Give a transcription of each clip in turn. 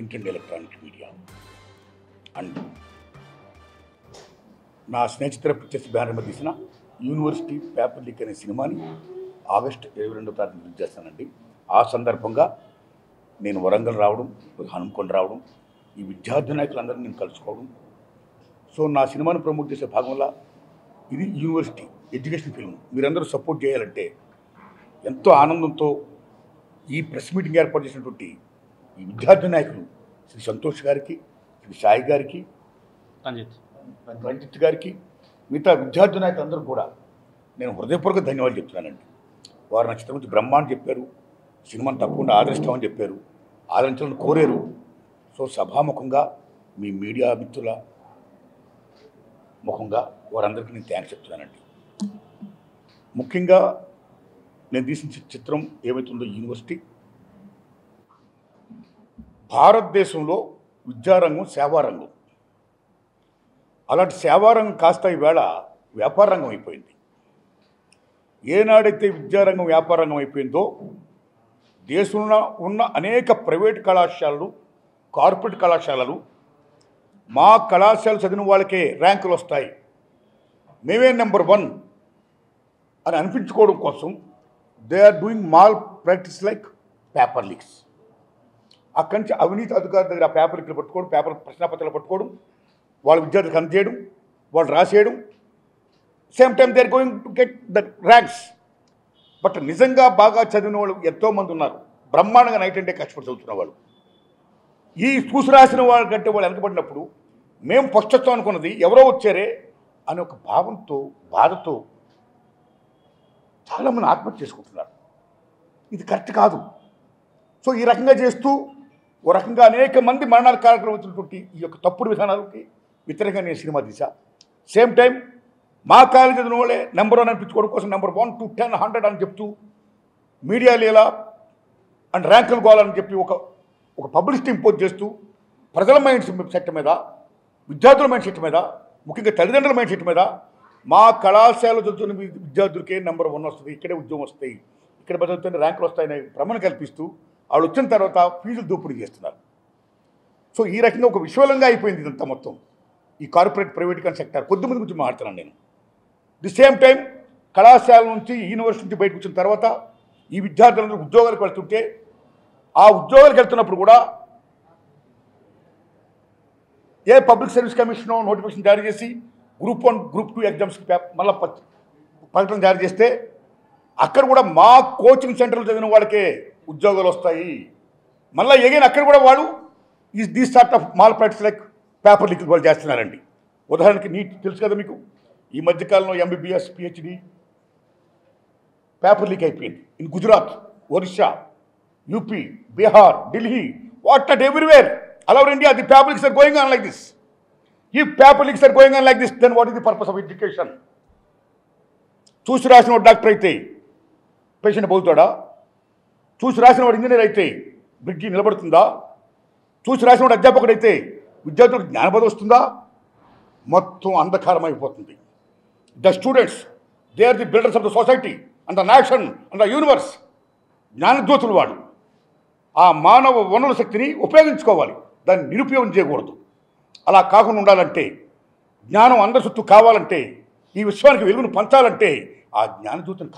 Print and electronic media and నా స్నేహితుల pictures banner మీద తీసిన యూనివర్సిటీ పేపర్ లీక్ అనే సినిమాని ఆగస్టు 22వ తారీఖున రిలీజ్ చేస్తానండి. ఆ సందర్భంగా నేను వరంగల్ రావడం, హనుమకొండ రావడం, ఈ విద్యార్థి నాయకులందరినీ నేను కలుసుకోవడం. సో నా సినిమాను ప్రమోట్ చేసే భాగంలో ఇది యూనివర్సిటీ ఎడ్యుకేషన్ ఫిల్మ్ మీరందరూ సపోర్ట్ చేయాలంటే ఎంతో ఆనందంతో ఈ ప్రెస్ మీటింగ్ ఏర్పాటు చేసినటువంటి ఈ విద్యార్థి నాయకులు శ్రీ సంతోష్ గారికి, శ్రీ సాయి గారికి, రంజిత్ గారికి, మిగతా విద్యార్థి నాయకులందరూ కూడా నేను హృదయపూర్వక ధన్యవాదాలు చెప్తున్నానండి. వారు నా చిత్రం గురించి బ్రహ్మాండం చెప్పారు, సినిమాను తప్పకుండా ఆదరిస్తామని చెప్పారు, ఆదరించాలని కోరారు. సో సభాముఖంగా మీ మీడియా మిత్రుల ముఖంగా వారందరికీ నేను థ్యాంక్స్ చెప్తున్నానండి. ముఖ్యంగా నేను తీసిన చిత్రం ఏమవుతుందో యూనివర్సిటీ భారతదేశంలో విద్యారంగం సేవారంగం, అలాంటి సేవారంగం కాస్త ఈవేళ వ్యాపార రంగం అయిపోయింది. ఏనాడైతే విద్యారంగం వ్యాపార రంగం అయిపోయిందో దేశంలో ఉన్న అనేక ప్రైవేట్ కళాశాలలు, కార్పొరేట్ కళాశాలలు మా కళాశాల చదివిన వాళ్ళకే ర్యాంకులు వస్తాయి, మేమే నెంబర్ 1 అని అనిపించుకోవడం కోసం they are doing malpractice like paper leaks. అక్కడి నుంచి అవినీతి అధికారుల దగ్గర ఆ పేపర్ లీక్లు పట్టుకోవడం, పేపర్ ప్రశ్నాపత్రాలు పట్టుకోవడం, వాళ్ళ విద్యార్థులకు అందజేయడం, వాళ్ళు రాసేయడం. Same time they are going to get the ranks. But నిజంగా బాగా చదివిన వాళ్ళు ఎంతోమంది ఉన్నారు, బ్రహ్మాండంగా నైట్ అండ్ డే కష్టపడి చదువుతున్న వాళ్ళు. ఈ చూసి రాసిన వాళ్ళకంటే వాళ్ళు వెనకబడినప్పుడు మేము ఫస్ట్ వస్తాం అనుకున్నది ఎవరో వచ్చారే అనే ఒక భావంతో, బాధతో చాలామంది ఆత్మహత్య చేసుకుంటున్నారు. ఇది కరెక్ట్ కాదు. సో ఈ రకంగా చేస్తూ ఓ రకంగా అనేక మంది మరణాల కారణం వచ్చినటువంటి ఈ యొక్క తప్పుడు విధానాలకి వ్యతిరేకంగా నేను సినిమా తీసా. సేమ్ టైం మా కాలేజీ చదివిన వాళ్ళే నెంబర్ 1 అనిపించుకోవడం కోసం నెంబర్ 1 to 10, 100 అని చెప్తూ మీడియా లీలా అండ్ ర్యాంకులు కావాలని చెప్పి ఒక పబ్లిసిటీ ఇంపోజ్ చేస్తూ ప్రజల మైండ్ సెట్ మీద, విద్యార్థుల మైండ్ సెట్ మీద, ముఖ్యంగా తల్లిదండ్రుల మైండ్ సెట్ మీద మా కళాశాల చదువుతున్న విద్యార్థులకే నెంబర్ 1 వస్తుంది, ఇక్కడే ఉద్యోగం వస్తాయి, ఇక్కడ చదువుతున్న ర్యాంకులు వస్తాయనే భ్రమను కల్పిస్తూ వాళ్ళు వచ్చిన తర్వాత ఫీజులు దోపిడీ చేస్తున్నారు. సో ఈ రకంగా ఒక విశ్వలంగా అయిపోయింది ఇదంతా మొత్తం ఈ కార్పొరేట్ ప్రైవేట్ సెక్టర్. కొద్దిమంది గురించి మాట్లాడుతున్నాను నేను. ది సేమ్ టైం కళాశాల నుంచి యూనివర్సిటీ నుంచి బయటకు వచ్చిన తర్వాత ఈ విద్యార్థులందరూ ఉద్యోగాలకు వెళ్తుంటే ఆ ఉద్యోగాలకు వెళ్తున్నప్పుడు కూడా ఏ పబ్లిక్ సర్వీస్ కమిషన్ నోటిఫికేషన్ జారీ చేసి గ్రూప్ 1, గ్రూప్ 2 ఎగ్జామ్స్కి మళ్ళీ ప్రకటన జారీ చేస్తే అక్కడ కూడా మా కోచింగ్ సెంటర్లు చదివిన వాళ్ళకే ఉద్యోగాలు వస్తాయి. మళ్ళీ ఎగైన్ అక్కడ కూడా వాళ్ళు these sort of mall practice like paper leak వాళ్ళు చేస్తున్నారండి. ఉదాహరణకి నీట్ తెలుసు కదా మీకు, ఈ మధ్యకాలంలో MBBS, PhD పేపర్ లీక్ అయిపోయింది. In Gujarat, Orissa, UP, Bihar, Delhi, what not everywhere all over India the paper leaks are going on like this. If paper leaks are going on like this, then what is the purpose of education? చూసి రాసిన వాడు doctor అయితే patient పోతాడా? చూసి రాసిన వాడు engineer అయితే bridge నిలబడుతుందా? చూసి రాసిన వాడు అధ్యాపకుడు అయితే విద్యార్థులకు జ్ఞానబోధ వస్తుందా? మొత్తం అంధకారం అయిపోతుంది. The students they are the builders of the society and the nation and the universe. జ్ఞానజ్యోతులు వాడు. ఆ మానవ వనరుల శక్తిని ఉపయోగించుకోవాలి, దాన్ని నిరుపయోగం చేయకూడదు. అలా కాకుండా ఉండాలంటే, జ్ఞానం అందరి చుట్టూ కావాలంటే, ఈ విశ్వానికి వెలుగును పంచాలంటే ఆ జ్ఞానజ్యోతిని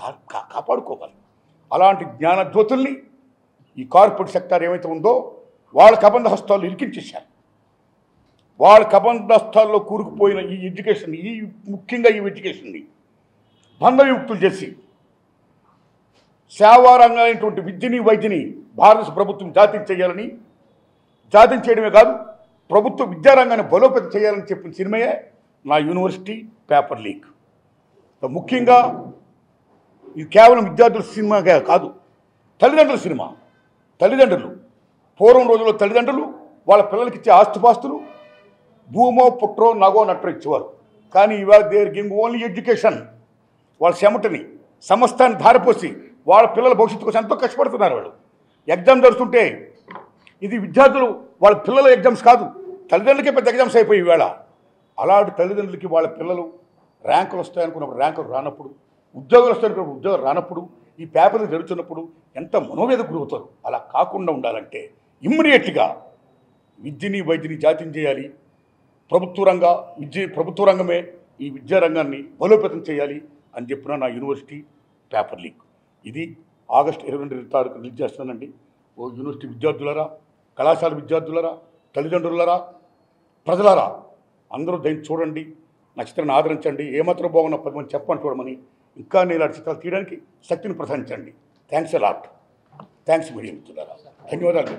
కాపాడుకోవాలి. అలాంటి జ్ఞానజ్యోతుల్ని ఈ కార్పొరేట్ సెక్టార్ ఏమైతే ఉందో వాళ్ళ కబంధ హస్తాల్లో ఇరికించేశారు. వాళ్ళ కబంధ హస్తాల్లో కూరుకుపోయిన ఈ ఎడ్యుకేషన్, ముఖ్యంగా ఈ ఎడ్యుకేషన్ని బంధవిముక్తులు చేసి సేవారంగమైనటువంటి విద్యని, వైద్యని భారత ప్రభుత్వం జాతీయం చేయాలని, జాతీయం చేయడమే కాదు ప్రభుత్వ విద్యారంగాన్ని బలోపేతం చేయాలని చెప్పిన సినిమాయే నా యూనివర్సిటీ పేపర్ లీక్. ముఖ్యంగా ఇది కేవలం విద్యార్థుల సినిమాగా కాదు, తల్లిదండ్రుల సినిమా. తల్లిదండ్రులు పూర్వం రోజుల్లో తల్లిదండ్రులు వాళ్ళ పిల్లలకి ఇచ్చే ఆస్తుపాస్తులు భూమో, పుట్రో, నగో, నట్రో ఇచ్చేవారు. కానీ ఇవాళ దేర్ గివింగ్ ఓన్లీ ఎడ్యుకేషన్. వాళ్ళ చెమటని, సమస్తాన్ని ధారపోసి వాళ్ళ పిల్లల భవిష్యత్తు కోసం ఎంతో కష్టపడుతున్నారు. వాళ్ళు ఎగ్జామ్ జరుగుతుంటే ఇది విద్యార్థులు వాళ్ళ పిల్లల ఎగ్జామ్స్ కాదు, తల్లిదండ్రులకే పెద్ద ఎగ్జామ్స్ అయిపోయి ఈవేళ. అలాంటి తల్లిదండ్రులకి వాళ్ళ పిల్లలు ర్యాంకులు వస్తాయనుకున్నప్పుడు ర్యాంకులు రానప్పుడు, ఉద్యోగాలు వస్తాయనుకున్నప్పుడు ఉద్యోగాలు రానప్పుడు, ఈ పేపర్లు జరుగుతున్నప్పుడు ఎంత మనోవేదకు గురవుతారు. అలా కాకుండా ఉండాలంటే ఇమ్మీడియట్గా విద్యని వైద్యని జాతీయం చేయాలి. ప్రభుత్వ రంగమే ఈ విద్యా రంగాన్ని బలోపేతం చేయాలి అని చెప్పిన నా యూనివర్సిటీ పేపర్ లీక్. ఇది ఆగస్టు 22 రిలీజ్ చేస్తున్నానండి. ఓ యూనివర్సిటీ విద్యార్థులరా, కళాశాల విద్యార్థులరా, తల్లిదండ్రులరా, ప్రజలారా, అందరూ దయని చూడండి, నా చిత్రాన్ని ఆదరించండి. ఏమాత్రం బాగున్నా 10 మంది చెప్పని చూడమని, ఇంకా నేను ఇలాంటి చిత్రాలు తీయడానికి శక్తిని ప్రసాదించండి. Thanks a lot. Thanks media మిత్రులారా, ధన్యవాదాలు.